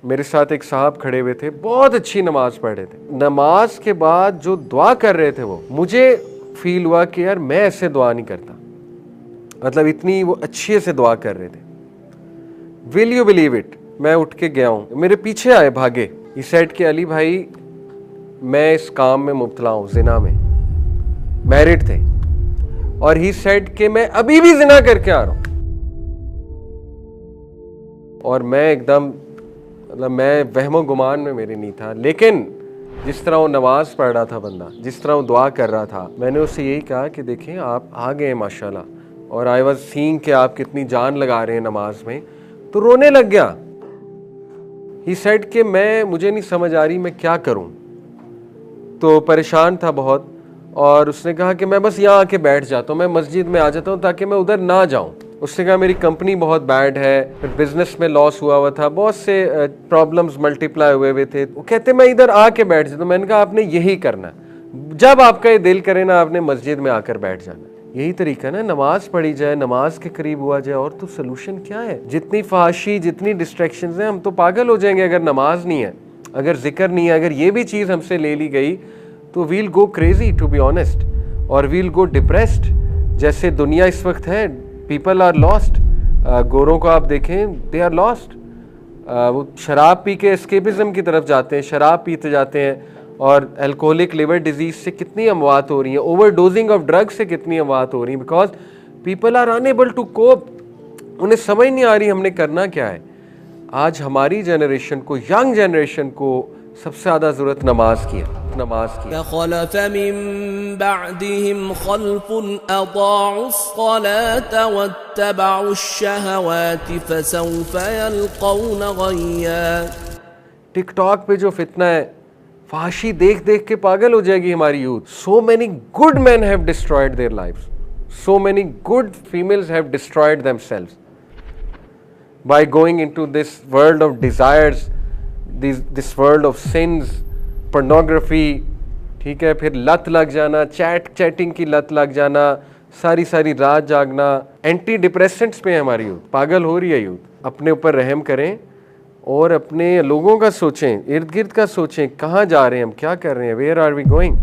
मेरे साथ एक साहब खड़े हुए थे, बहुत अच्छी नमाज पढ़ रहे थे। नमाज के बाद जो दुआ कर रहे थे वो मुझे फील हुआ कि यार मैं ऐसे दुआ नहीं करता, मतलब इतनी वो अच्छे से दुआ कर रहे थे। विल यू बिलीव इट, मैं उठ के गया हूँ, मेरे पीछे आए भागे। ही सेड कि अली भाई मैं इस काम में मुब्तला हूँ, जिना में, मैरिड थे, और ही सेड कि मैं अभी भी जिना करके आ रहा हूँ। और मैं एकदम, मतलब मैं वहमो गुमान में मेरे नहीं था, लेकिन जिस तरह वो नमाज पढ़ रहा था बंदा, जिस तरह वो दुआ कर रहा था, मैंने उससे यही कहा कि देखें आप आ गए माशाल्लाह, और आई वाज सीइंग कि आप कितनी जान लगा रहे हैं नमाज में, तो रोने लग गया। ही सेड कि मुझे नहीं समझ आ रही मैं क्या करूं, तो परेशान था बहुत, और उसने कहा कि मैं बस यहाँ आके बैठ जाता हूँ, मैं मस्जिद में आ जाता हूँ ताकि मैं उधर ना जाऊँ। उसने कहा मेरी कंपनी बहुत बैड है, फिर बिजनेस में लॉस हुआ था, बहुत से प्रॉब्लम्स मल्टीप्लाई हुए थे। वो कहते मैं इधर आके बैठ जाता हूँ। मैंने कहा आपने यही करना है, जब आपका ये दिल करे ना आपने मस्जिद में आकर बैठ जाना, यही तरीका ना, नमाज पढ़ी जाए, नमाज के करीब हुआ जाए, और तो सोल्यूशन क्या है। जितनी फाशी, जितनी डिस्ट्रैक्शंस हैं, हम तो पागल हो जाएंगे अगर नमाज नहीं है, अगर जिक्र नहीं है, अगर ये भी चीज़ हमसे ले ली गई तो we'll go crazy to be honest, और वील गो डिप्रेस्ड। जैसे दुनिया इस वक्त है, पीपल आर लॉस्ट। गोरों को आप देखें, दे आर लॉस्ट। वो शराब पी के एस्केपिज्म की तरफ जाते हैं, शराब पीते जाते हैं, और अल्कोहलिक लिवर डिजीज से कितनी अमवात हो रही हैं, ओवरडोजिंग ऑफ ड्रग्स से कितनी अमवात हो रही हैं, because people are unable to cope. उन्हें समझ नहीं आ रही हमने करना क्या है। आज हमारी जनरेशन को, यंग जनरेशन को सबसे ज़्यादा ज़रूरत नमाज की है, नमाज की। फखलफ मिन बअदिहिम खल्फुन अदाउस्सलात वत्तबउश्शहवाति फसौफ यल्कौन गय्या। टिकटॉक पे जो फितना है, फाशी देख देख के पागल हो जाएगी हमारी youth. So many good men have destroyed their lives, so many good females have destroyed themselves by going into this world of desires, this world of sins, pornography, ठीक है, फिर लत लग जाना, चैटिंग की लत लग जाना, सारी सारी रात जागना। एंटी डिप्रेसेंट्स पे है हमारी यूथ, पागल हो रही है यूथ। अपने ऊपर रहम करें और अपने लोगों का सोचें, इर्द गिर्द का सोचें, कहाँ जा रहे हैं हम, क्या कर रहे हैं, वेयर आर वी गोइंग।